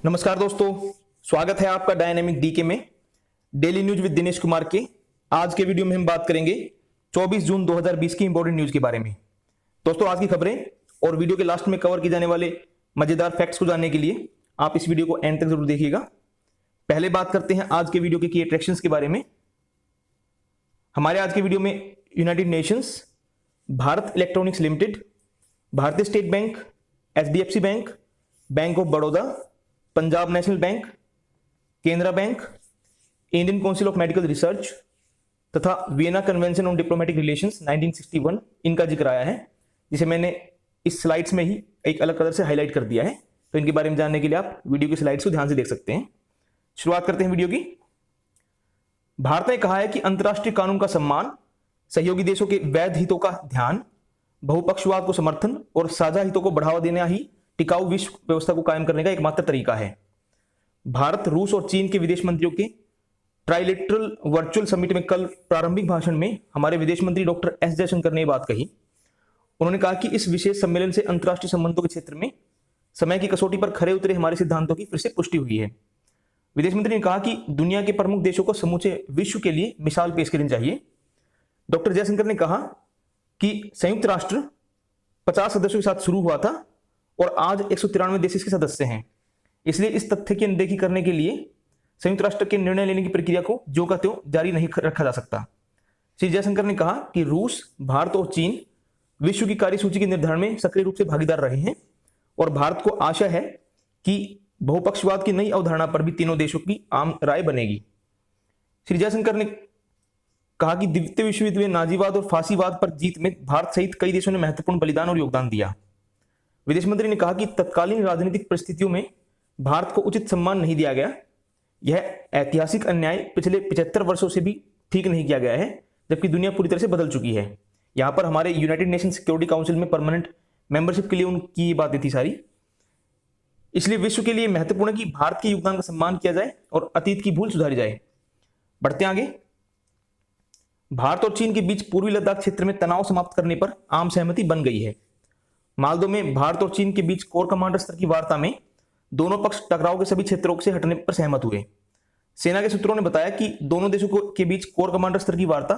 नमस्कार दोस्तों, स्वागत है आपका डायनेमिक डीके में daily news with Dinesh Kumar के। आज के वीडियो में हम बात करेंगे 24 जून 2020 की इंपॉर्टेंट न्यूज के बारे में। दोस्तों, आज की खबरें और वीडियो के लास्ट में कवर किए जाने वाले मजेदार फैक्ट्स को जानने के लिए आप इस वीडियो को एंड तक जरूर देखिएगा। पहले बात करते हैं आज के वीडियो के की अट्रैक्शंस के बारे में। हमारे आज के वीडियो में United Nations, Bharat Electronics Limited, Bharatiya State Bank, HDFC Bank, Bank of Baroda, Punjab National Bank, Canara Bank, Indian Council of Medical Research तथा Vienna Convention on Diplomatic Relations 1961 इनका जिक्र आया है, जिसे मैंने इस स्लाइड्स में ही एक अलग कलर से हाईलाइट कर दिया है। तो इनके बारे में जानने के लिए आप वीडियो की स्लाइड्स को ध्यान से देख सकते हैं। शुरुआत करते हैं वीडियो की। भारत ने कहा है कि अंतर्राष्ट्रीय कानून का सम्मान, सहयोगी देशों के वैध हितों का ध्यान, बहुपक्षवाद को समर्थन और साझा हितों को बढ़ावा देना ही टिकाऊ विश्व व्यवस्था को कायम करने का एकमात्र तरीका है। भारत, रूस और चीन के विदेश मंत्रियों के ट्राइलेटरल वर्चुअल समिट में कल प्रारंभिक भाषण में हमारे विदेश मंत्री डॉक्टर एस जयशंकर ने बात कही। उन्होंने कहा कि इस विशेष सम्मेलन से अंतर्राष्ट्रीय संबंधों के क्षेत्र में समय की कसौटी पर खरे उतरे हमारे सिद्धांतों की फिर से पुष्टि हुई है। विदेश मंत्री ने कहा कि दुनिया के प्रमुख देशों को समूचे विश्व के लिए मिसाल पेश करनी चाहिए। डॉक्टर जयशंकर ने कहा कि संयुक्त राष्ट्र 50 सदस्यों के साथ शुरू हुआ था और आज 193 देश इसके सदस्य हैं। इसलिए इस तथ्य की अनदेखी करने के लिए संयुक्त राष्ट्र के निर्णय लेने की प्रक्रिया को ज्यों का त्यों जारी नहीं रखा जा सकता। श्री जयशंकर ने कहा कि रूस, भारत और चीन विश्व की कार्यसूची के निर्धारण में सक्रिय रूप से भागीदार रहे हैं और भारत को आशा है कि बहुपक्षवाद की नई अवधारणा पर भी तीनों देशों की आम राय बनेगी। श्री जयशंकर ने कहा कि द्वितीय विश्व युद्ध में नाजीवाद और फांसीवाद पर जीत में भारत सहित कई देशों ने महत्वपूर्ण बलिदान और योगदान दिया। विदेश मंत्री ने कहा कि तत्कालीन राजनीतिक परिस्थितियों में भारत को उचित सम्मान नहीं दिया गया। यह ऐतिहासिक अन्याय पिछले 75 वर्षों से भी ठीक नहीं किया गया है, जबकि दुनिया पूरी तरह से बदल चुकी है। यहां पर हमारे यूनाइटेड नेशन सिक्योरिटी काउंसिल में परमानेंट मेंबरशिप के लिए उनकी बातें थी सारी। इसलिए विश्व के लिए महत्वपूर्ण है कि भारत के योगदान का सम्मान किया जाए और अतीत की भूल सुधारी जाए। बढ़ते आगे। भारत और चीन के बीच पूर्वी लद्दाख क्षेत्र में तनाव समाप्त करने पर आम सहमति बन गई है। मालदो में भारत और चीन के बीच कोर कमांडर स्तर की वार्ता में दोनों पक्ष टकराव के सभी क्षेत्रों से हटने पर सहमत हुए। सेना के सूत्रों ने बताया कि दोनों देशों के बीच कोर कमांडर स्तर की वार्ता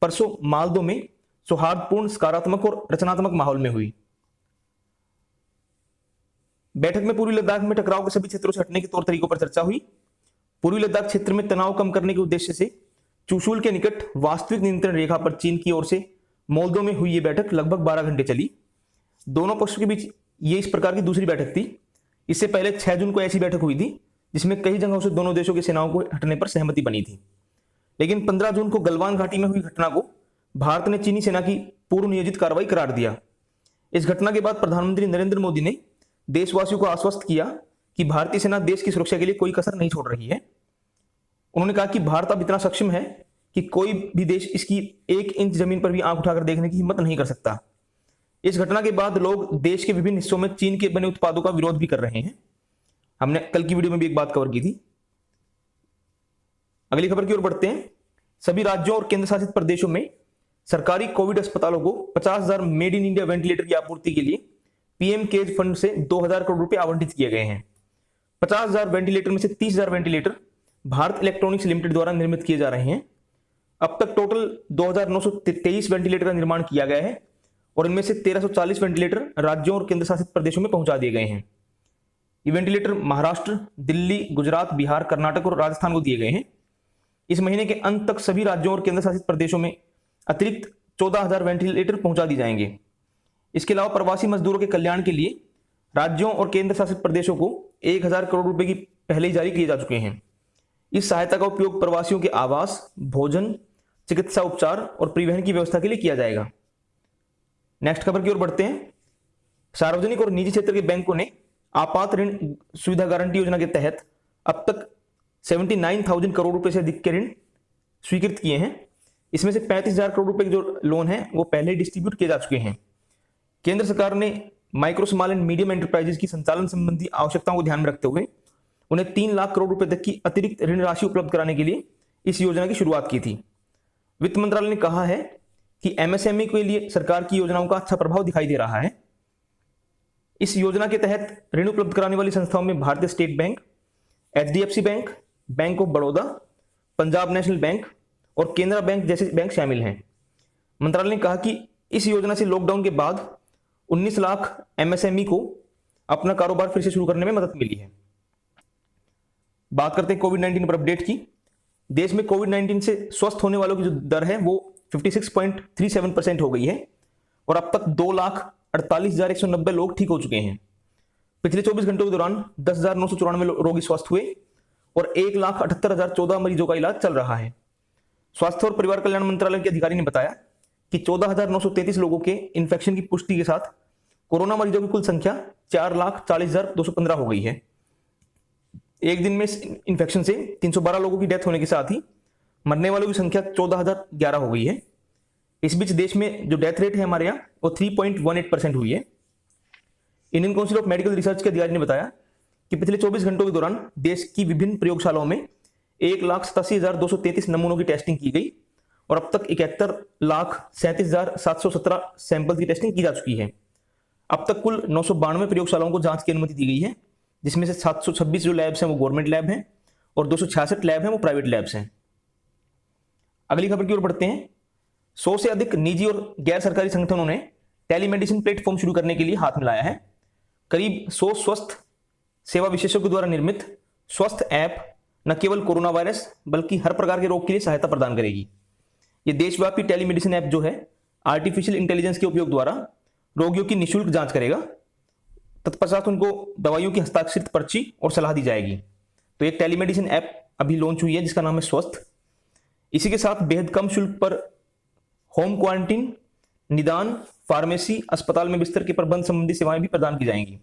परसों मालदो में सौहार्दपूर्ण, सकारात्मक और रचनात्मक माहौल में हुई। बैठक में पूर्वी लद्दाख में टकराव के सभी क्षेत्रों से हटने के तौर तरीकों पर चर्चा हुई। पूर्वी लद्दाख क्षेत्र में तनाव कम करने के उद्देश्य से चुशूल के निकट वास्तविक नियंत्रण रेखा पर चीन की ओर से मोल्दो में हुई यह बैठक लगभग 12 घंटे चली। दोनों पक्षों के बीच ये इस प्रकार की दूसरी बैठक थी। इससे पहले 6 जून को ऐसी बैठक हुई थी जिसमें कई जगहों से दोनों देशों की सेनाओं को हटने पर सहमति बनी थी। लेकिन 15 जून को गलवान घाटी में हुई घटना को भारत ने चीनी सेना की पूर्व नियोजित कार्रवाई करार दिया। इस घटना के बाद प्रधानमंत्री नरेंद्र मोदी ने देशवासियों को आश्वस्त किया कि भारतीय सेना देश की सुरक्षा के लिए कोई कसर नहीं छोड़ रही है। उन्होंने कहा कि भारत अब इतना सक्षम है कि कोई भी देश इसकी 1 इंच जमीन पर भी आंख उठाकर देखने की हिम्मत नहीं कर सकता। इस घटना के बाद लोग देश के विभिन्न हिस्सों में चीन के बने उत्पादों का विरोध भी कर रहे हैं। हमने कल की वीडियो में भी एक बात कवर की थी। अगली खबर की ओर बढ़ते हैं। सभी राज्यों और केंद्र शासित प्रदेशों में सरकारी कोविड अस्पतालों को 50,000 मेड इन इंडिया वेंटिलेटर की आपूर्ति के लिए पीएम केयर्स फंड से 2,000 करोड़ रुपए आवंटित किए गए हैं। 50,000 वेंटिलेटर में से 30,000 वेंटिलेटर भारत इलेक्ट्रॉनिक्स लिमिटेड द्वारा निर्मित किए जा रहे हैं। अब तक टोटल 2,923 वेंटिलेटर का निर्माण किया गया है और इनमें से 1,340 वेंटिलेटर राज्यों और केंद्र शासित प्रदेशों में पहुंचा दिए गए हैं। ये वेंटिलेटर महाराष्ट्र, दिल्ली, गुजरात, बिहार, कर्नाटक और राजस्थान को दिए गए हैं। इस महीने के अंत तक सभी राज्यों और केंद्र शासित प्रदेशों में अतिरिक्त 14,000 वेंटिलेटर पहुंचा दिए जाएंगे। इसके अलावा प्रवासी मजदूरों के कल्याण के लिए राज्यों और केंद्र शासित प्रदेशों को 1,000 करोड़ रुपए की पहले ही जारी किए जा चुके हैं। इस सहायता का उपयोग प्रवासियों के आवास, भोजन, चिकित्सा उपचार और परिवहन की व्यवस्था के लिए किया जाएगा। नेक्स्ट खबर की ओर बढ़ते हैं। सार्वजनिक और निजी क्षेत्र के बैंकों ने आपात ऋण सुविधा गारंटी योजना के तहत अब तक 79,000 करोड़ रुपए से अधिक के ऋण स्वीकृत किए हैं। इसमें से 35,000 करोड़ रुपए के जो लोन है वो पहले डिस्ट्रीब्यूट किए जा चुके हैं। केंद्र सरकार ने micro, small and medium enterprises की संचालन संबंधी आवश्यकताओं को ध्यान में रखते हुए उन्हें 3 लाख करोड़ रुपए तक की अतिरिक्त ऋण राशि उपलब्ध कराने के लिए इस योजना की शुरुआत की थी। वित्त मंत्रालय ने कहा है कि एमएसएमई के लिए सरकार की योजनाओं का अच्छा प्रभाव दिखाई दे रहा है। इस योजना के तहत ऋण उपलब्ध कराने वाली संस्थाओं में भारतीय State bank, HDFC bank, Bank of Baroda, Punjab National bank और केनरा बैंक जैसे बैंक शामिल हैं। मंत्रालय ने कहा कि इस योजना से लॉकडाउन के बाद 19 लाख MSME को अपना कारोबार फिर से शुरू करने में मदद मिली है। बात करते हैं कोविड-19 पर अपडेट की। देश में कोविड-19 से स्वस्थ होने वालों की जो दर है वो 56.37% हो गई है और अब तक 2,48,190 लोग ठीक हो चुके हैं। पिछले 24 घंटों के दौरान 10,994 रोगी स्वस्थ हुए और 1,78,014 मरीजों का इलाज चल रहा है। स्वास्थ्य और परिवार कल्याण मंत्रालय के अधिकारी ने बताया कि 14,933 लोगों के इन्फेक्शन की पुष्टि के साथ कोरोना मरीजों की कुल संख्या 4,40,215 हो गई है। एक दिन में इस इन्फेक्शन से 312 लोगों की डेथ होने के साथ ही मरने वालों की संख्या 14,011 हो गई है। इस बीच देश में जो डेथ रेट है हमारे यहाँ वो 3.18% हुई है। Indian Council of Medical research के अधिकारी ने बताया कि पिछले 24 घंटों के दौरान देश की विभिन्न प्रयोगशालाओं में 1,87,233 नमूनों की टेस्टिंग की गई और अब तक 71,37,717 सैंपल की टेस्टिंग की जा चुकी है। अब तक कुल 992 प्रयोगशालाओं को जांच की अनुमति दी गई है, जिसमें से 726 जो लैब्स हैं वो गवर्नमेंट लैब हैं और 266 लैब हैं वो प्राइवेट लैब्स हैं। अगली खबर की ओर बढ़ते हैं। 100 से अधिक निजी और गैर सरकारी संगठनों ने टेलीमेडिसिन प्लेटफॉर्म शुरू करने के लिए हाथ मिलाया है। करीब 100 स्वस्थ सेवा विशेषज्ञों द्वारा निर्मित स्वस्थ ऐप न केवल कोरोना वायरस बल्कि हर प्रकार के रोग के लिए सहायता प्रदान करेगी। ये देशव्यापी टेलीमेडिसिन ऐप जो है आर्टिफिशियल इंटेलिजेंस के उपयोग द्वारा रोगियों की निःशुल्क जांच करेगा। तत्पश्चात उनको दवाइयों की हस्ताक्षरित पर्ची और सलाह दी जाएगी। तो एक टेलीमेडिसिन ऐप अभी लॉन्च हुई है जिसका नाम है स्वस्थ। इसी के साथ बेहद कम शुल्क पर होम क्वारंटीन, निदान, फार्मेसी, अस्पताल में बिस्तर के प्रबंध संबंधी सेवाएं भी प्रदान की जाएंगी।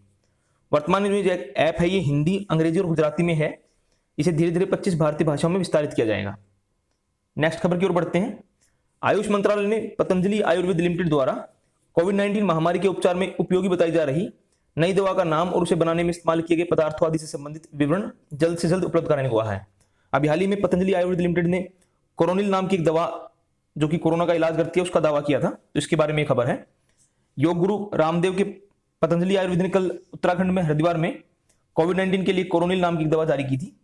वर्तमान में जो ऐप है ये हिंदी, अंग्रेजी और गुजराती में है। इसे धीरे धीरे 25 भारतीय भाषाओं में विस्तारित किया जाएगा। नेक्स्ट खबर की ओर बढ़ते हैं। आयुष मंत्रालय ने पतंजलि आयुर्वेद लिमिटेड द्वारा कोविड-19 महामारी के उपचार में उपयोगी बताई जा रही नई दवा का नाम और उसे बनाने में इस्तेमाल किए गए पदार्थों आदि से संबंधित विवरण जल्द से जल्द उपलब्ध कराने को कहा है। अभी हाल ही में पतंजलि आयुर्वेद लिमिटेड ने कोरोनिल नाम की एक दवा जो कि कोरोना का इलाज करती है उसका दावा किया था, तो इसके बारे में एक खबर है। योग गुरु रामदेव के पतंजलि आयुर्वेद ने कल उत्तराखंड में हरिद्वार में कोविड-19 के लिए कोरोनिल नाम की एक दवा जारी की थी।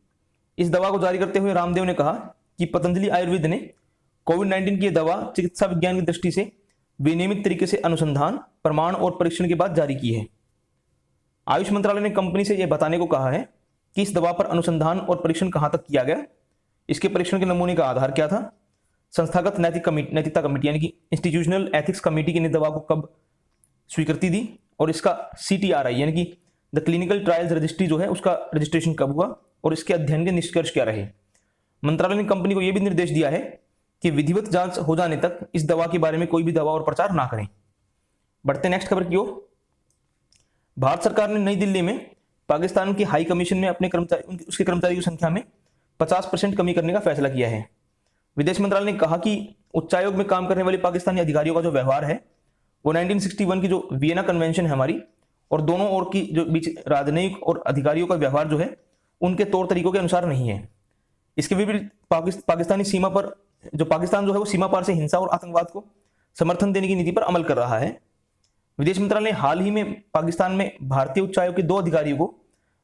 इस दवा को जारी करते हुए रामदेव ने कहा कि पतंजलि आयुर्वेद ने कोविड-19 की दवा चिकित्सा विज्ञान की दृष्टि से विनियमित तरीके से अनुसंधान, प्रमाण और परीक्षण के बाद जारी की है। आयुष मंत्रालय ने कंपनी से यह बताने को कहा है कि इस दवा पर अनुसंधान और परीक्षण कहां तक किया गया, इसके परीक्षण के नमूने का आधार क्या था, संस्थागत नैतिकता कमेटी यानी कि इंस्टीट्यूशनल एथिक्स कमेटी ने दवा को कब स्वीकृति दी और इसका CTRI यानी कि द क्लिनिकल ट्रायल्स रजिस्ट्री जो है उसका रजिस्ट्रेशन कब हुआ और इसके अध्ययन के निष्कर्ष क्या रहे। मंत्रालय ने कंपनी को यह भी निर्देश दिया है कि विधिवत जांच हो जाने तक इस दवा के बारे में कोई भी दवा और प्रचार ना करें। बढ़ते नेक्स्ट खबर की ओर। भारत सरकार ने नई दिल्ली में पाकिस्तान के हाई कमीशन में अपने उसके कर्मचारी की संख्या में 50% कमी करने का फैसला किया है। विदेश मंत्रालय ने कहा कि उच्चायोग में काम करने वाले पाकिस्तानी अधिकारियों का जो व्यवहार है वो 1961 की जो वियना कन्वेंशन है हमारी और दोनों ओर की जो बीच राजनयिक और अधिकारियों का व्यवहार जो है उनके तौर तरीकों के अनुसार नहीं है। इसके विपरीत पाकिस्तानी सीमा पर जो पाकिस्तान जो है वो सीमा पार से हिंसा और आतंकवाद को समर्थन देने की नीति पर अमल कर रहा है। विदेश मंत्रालय ने हाल ही में पाकिस्तान में भारतीय उच्चायोग के 2 अधिकारियों को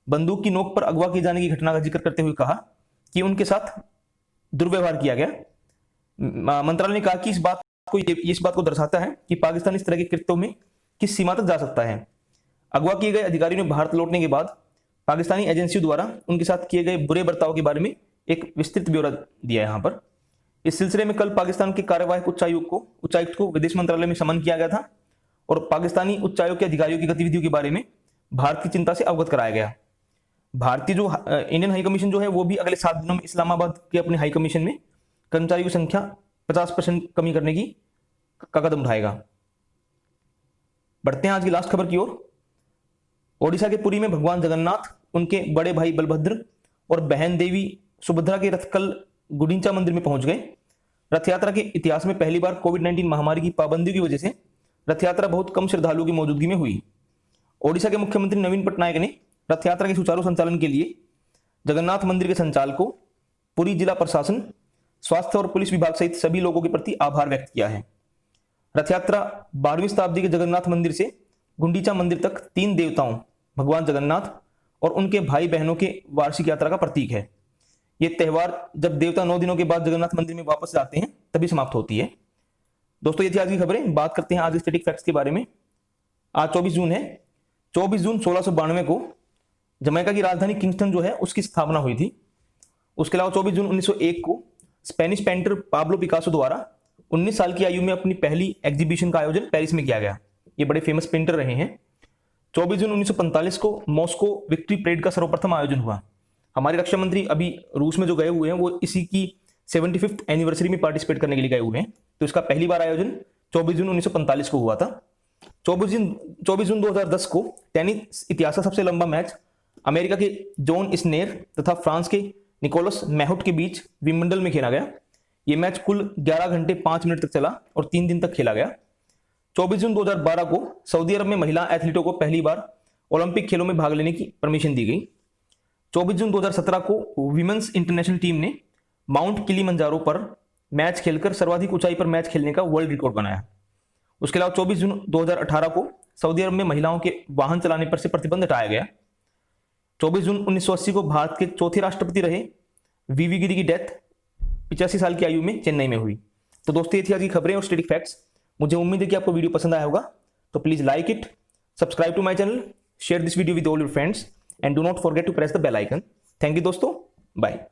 बंदूक की नोक पर अगवा किए जाने की घटना का जिक्र करते हुए कहा कि उनके साथ दुर्व्यवहार किया गया। मंत्रालय ने कहा कि इस बात को दर्शाता है कि पाकिस्तान इस तरह के कृत्यों में किस सीमा तक जा सकता है। अगवा किए गए अधिकारियों ने भारत लौटने के बाद पाकिस्तानी एजेंसियों द्वारा उनके साथ किए गए बुरे बर्ताव के बारे में एक विस्तृत ब्यौरा दिया है यहाँ पर। इस सिलसिले में कल पाकिस्तान के कार्यवाहक उच्चायुक्त को विदेश मंत्रालय में समन किया गया था और पाकिस्तानी उच्चायोग के अधिकारियों की गतिविधियों के बारे में भारत की चिंता से अवगत कराया गया। भारतीय जो इंडियन हाई कमीशन जो है वो भी अगले 7 दिनों में इस्लामाबाद के अपने हाई कमीशन में कर्मचारियों की संख्या 50% कमी करने का कदम उठाएगा। बढ़ते हैं आज की लास्ट खबर की ओर। ओडिशा के पुरी में भगवान जगन्नाथ, उनके बड़े भाई बलभद्र और बहन देवी सुभद्रा के रथ कल गुडिंचा मंदिर में पहुंच गए। रथ यात्रा के इतिहास में पहली बार कोविड-19 महामारी की पाबंदी की वजह से रथ यात्रा बहुत कम श्रद्धालुओं की मौजूदगी में हुई। ओडिशा के मुख्यमंत्री नवीन पटनायक ने रथ यात्रा के सुचारू संचालन के लिए जगन्नाथ मंदिर के संचालकों, पुरी जिला प्रशासन, स्वास्थ्य और पुलिस विभाग सहित सभी लोगों के प्रति आभार व्यक्त किया है। रथ यात्रा 12वीं शताब्दी के जगन्नाथ मंदिर से गुंडीचा मंदिर तक 3 देवताओं भगवान जगन्नाथ और उनके भाई बहनों के वार्षिक यात्रा का प्रतीक है। ये त्यौहार जब देवता 9 दिनों के बाद जगन्नाथ मंदिर में वापस जाते हैं तभी समाप्त होती है। दोस्तों ये थी आज की खबरें। बात करते हैं आज के स्टैटिक फैक्ट्स के बारे में। आज 24 जून है। 24 जून 1692 को जमैका की राजधानी किंगस्टन जो है उसकी स्थापना हुई थी। उसके अलावा 24 जून 1901 को स्पेनिश पेंटर पाब्लो पिकासो द्वारा 19 साल की आयु में अपनी पहली एग्जीबिशन का आयोजन पेरिस में किया गया। ये बड़े फेमस पेंटर रहे हैं। 24 जून 1945 को मॉस्को विक्ट्री परेड का सर्वप्रथम आयोजन हुआ। हमारे रक्षा मंत्री अभी रूस में जो गए हुए हैं वो इसी की 75th एनिवर्सरी में पार्टिसिपेट करने के लिए गए हुए हैं। तो इसका पहली बार आयोजन 24 जून 1945 को हुआ था। 24 जून 2010 को टेनिस इतिहास का सबसे लंबा मैच अमेरिका के जॉन इस्नेर तथा फ्रांस के निकोलस मैहुट के बीच विंबलडन में खेला गया। यह मैच कुल 11 घंटे 5 मिनट तक चला और 3 दिन तक खेला गया। 24 जून 2012 को सऊदी अरब में महिला एथलीटों को पहली बार ओलंपिक खेलों में भाग लेने की परमिशन दी गई। 24 जून 2017 को विमेंस इंटरनेशनल टीम ने माउंट किलीमंजारो पर मैच खेलकर सर्वाधिक ऊंचाई पर मैच खेलने का वर्ल्ड रिकॉर्ड बनाया। उसके अलावा 24 जून 2018 को सऊदी अरब में महिलाओं के वाहन चलाने पर से प्रतिबंध हटाया गया। 24 जून 1980 को भारत के चौथे राष्ट्रपति रहे वीवी गिरी की डेथ 85 साल की आयु में चेन्नई में हुई। तो दोस्तों ये थी आज की खबरें और स्टैटिक फैक्ट्स। मुझे उम्मीद है कि आपको वीडियो पसंद आया होगा। तो please like it, subscribe to my channel, share this video with all your friends and do not forget to press the bell icon. Thank you दोस्तों, बाय।